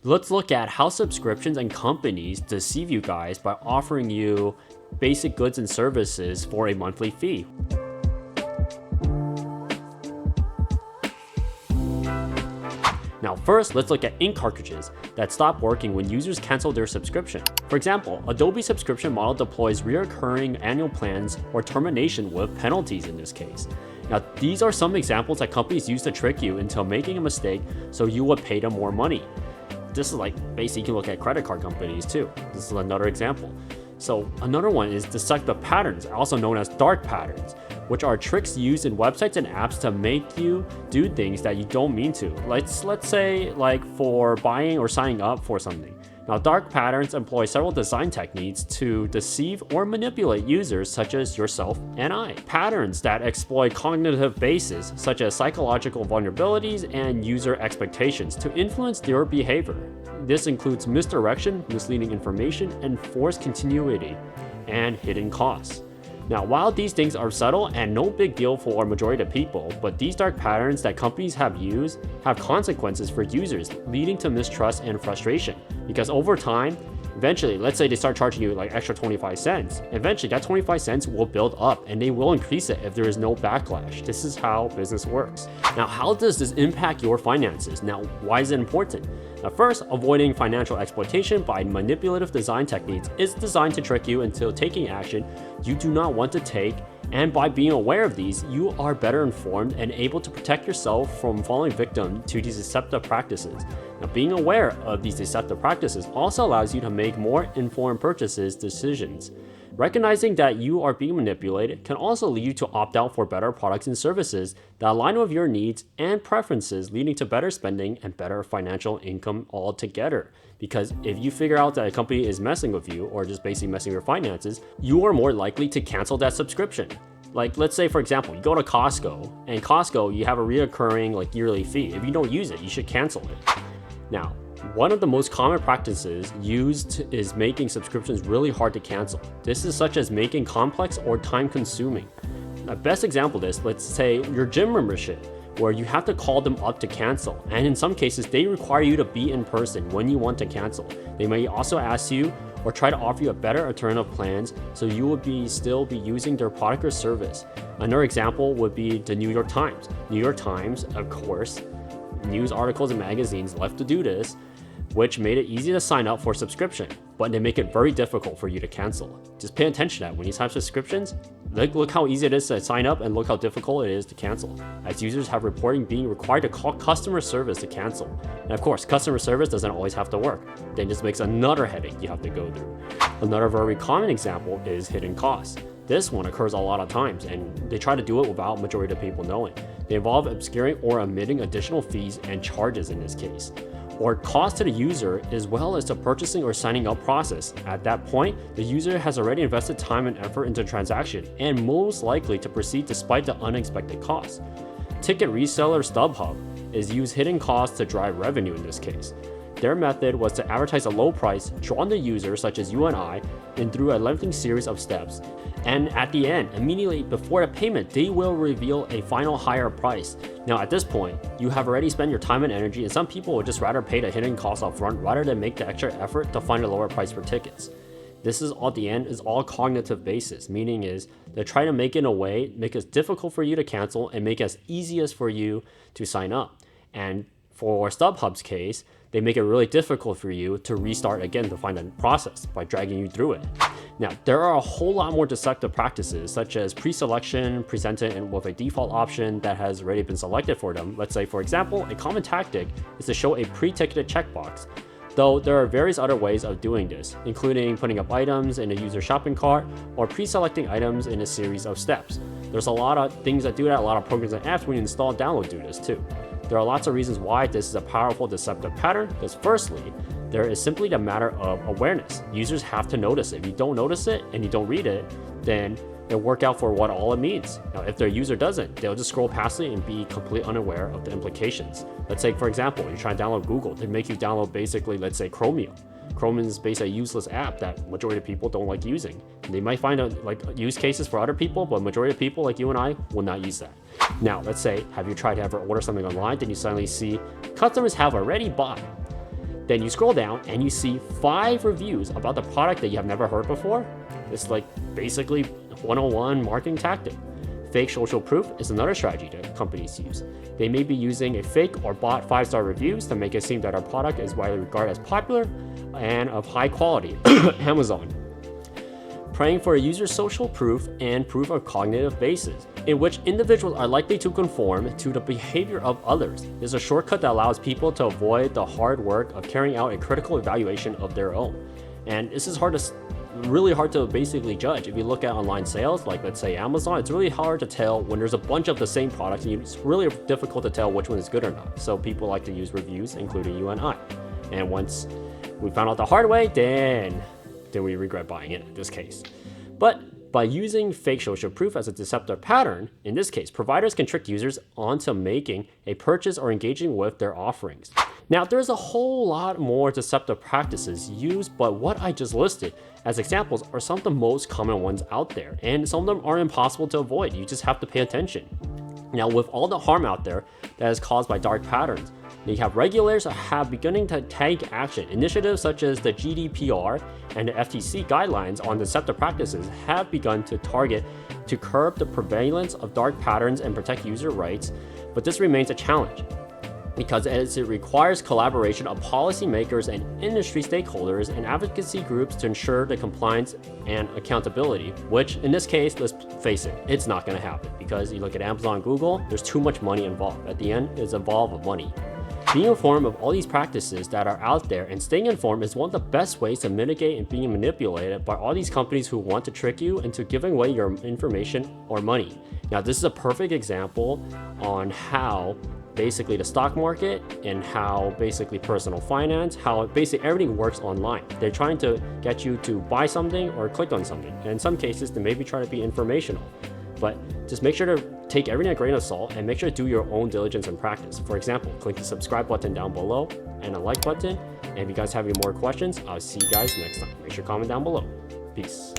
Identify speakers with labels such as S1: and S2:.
S1: Let's look at how subscriptions and companies deceive you guys by offering you basic goods and services for a monthly fee. Now first, let's look at ink cartridges that stop working when users cancel their subscription. For example, Adobe subscription model deploys recurring annual plans or termination with penalties in this case. Now these are some examples that companies use to trick you into making a mistake so you would pay them more money. This is like basically you can look at credit card companies too. This is another example. So another one is deceptive patterns, also known as dark patterns, which are tricks used in websites and apps to make you do things that you don't mean to. Let's say like for buying or signing up for something. Now dark patterns employ several design techniques to deceive or manipulate users such as yourself and I. Patterns that exploit cognitive bases such as psychological vulnerabilities and user expectations to influence their behavior. This includes misdirection, misleading information, and forced continuity, and hidden costs. Now, while these things are subtle and no big deal for a majority of people, but these dark patterns that companies have used have consequences for users, leading to mistrust and frustration. Because over time, eventually, let's say they start charging you like extra 25 cents, eventually that 25 cents will build up and they will increase it if there is no backlash. This is how business works. Now, how does this impact your finances? Now, why is it important? First, avoiding financial exploitation by manipulative design techniques is designed to trick you into taking action you do not want to take, and by being aware of these, you are better informed and able to protect yourself from falling victim to these deceptive practices. Now, being aware of these deceptive practices also allows you to make more informed purchases decisions. Recognizing that you are being manipulated can also lead you to opt out for better products and services that align with your needs and preferences, leading to better spending and better financial income altogether. Because if you figure out that a company is messing with you or just basically messing with your finances, you are more likely to cancel that subscription. Like let's say for example, you go to Costco and Costco, you have a reoccurring like yearly fee. If you don't use it, you should cancel it. Now, one of the most common practices used is making subscriptions really hard to cancel. This is such as making complex or time-consuming. The best example of this, let's say your gym membership, where you have to call them up to cancel. And in some cases, they require you to be in person when you want to cancel. They may also ask you or try to offer you a better alternative plans so you will still be using their product or service. Another example would be the New York Times. New York Times, of course, news articles and magazines love to do this, which made it easy to sign up for subscription, but they make it very difficult for you to cancel. Just pay attention to that when you sign up subscriptions. Look how easy it is to sign up and look how difficult it is to cancel, as users have reporting being required to call customer service to cancel. And of course, customer service doesn't always have to work. Then this makes another headache you have to go through. Another very common example is hidden costs. This one occurs a lot of times, and they try to do it without majority of people knowing. They involve obscuring or omitting additional fees and charges in this case, or cost to the user as well as the purchasing or signing up process. At that point, the user has already invested time and effort into the transaction and most likely to proceed despite the unexpected costs. Ticket reseller StubHub is used hidden costs to drive revenue in this case. Their method was to advertise a low price drawn to users such as you and I, and through a lengthy series of steps. And at the end, immediately before the payment, they will reveal a final higher price. Now at this point, you have already spent your time and energy, and some people would just rather pay the hidden costs up front rather than make the extra effort to find a lower price for tickets. This is at the end is all cognitive basis, meaning is they try to make it in a way, make it difficult for you to cancel and make it as easy as for you to sign up. And for StubHub's case, they make it really difficult for you to restart again to find a process by dragging you through it. Now, there are a whole lot more deceptive practices such as pre-selection presented with a default option that has already been selected for them. Let's say, for example, a common tactic is to show a pre-ticketed checkbox. Though there are various other ways of doing this, including putting up items in a user shopping cart or pre-selecting items in a series of steps. There's a lot of things that do that, a lot of programs and apps when you install and download do this too. There are lots of reasons why this is a powerful deceptive pattern, because firstly, there is simply a matter of awareness. Users have to notice it. If you don't notice it and you don't read it, then they'll work out for what all it means. Now, if their user doesn't, they'll just scroll past it and be completely unaware of the implications. Let's say, for example, you try to download Google, they make you download basically, let's say, Chromium. Chromium is basically a useless app that majority of people don't like using. And they might find use cases for other people, but majority of people like you and I will not use that. Now, let's say, have you tried to ever order something online, then you suddenly see customers have already bought. Then you scroll down and you see 5 reviews about the product that you have never heard before. It's like basically 101 marketing tactic. Fake social proof is another strategy that companies use. They may be using a fake or bought 5-star reviews to make it seem that our product is widely regarded as popular and of high quality. Amazon. Praying for a user's social proof and proof of cognitive basis, in which individuals are likely to conform to the behavior of others, is a shortcut that allows people to avoid the hard work of carrying out a critical evaluation of their own. And this is really hard to basically judge. If you look at online sales, like let's say Amazon, it's really hard to tell when there's a bunch of the same products, and it's really difficult to tell which one is good or not. So people like to use reviews, including you and I. And once we found out the hard way, then we regret buying it in this case. But by using fake social proof as a deceptive pattern, in this case, providers can trick users onto making a purchase or engaging with their offerings. Now, there's a whole lot more deceptive practices used, but what I just listed as examples are some of the most common ones out there, and some of them are impossible to avoid. You just have to pay attention. Now, with all the harm out there that is caused by dark patterns, you have regulators that have beginning to take action. Initiatives such as the GDPR and the FTC guidelines on deceptive practices have begun to curb the prevalence of dark patterns and protect user rights, but this remains a challenge because as it requires collaboration of policymakers and industry stakeholders and advocacy groups to ensure the compliance and accountability, which in this case, let's face it, it's not going to happen because you look at Amazon and Google, there's too much money involved. At the end, it's involved with money. Being informed of all these practices that are out there and staying informed is one of the best ways to mitigate and being manipulated by all these companies who want to trick you into giving away your information or money. Now, this is a perfect example on how basically the stock market and how basically personal finance, how basically everything works online. They're trying to get you to buy something or click on something. And in some cases, they maybe try to be informational. But just make sure to take everything a grain of salt and make sure to do your own diligence and practice. For example, click the subscribe button down below and a like button. And if you guys have any more questions, I'll see you guys next time. Make sure to comment down below. Peace.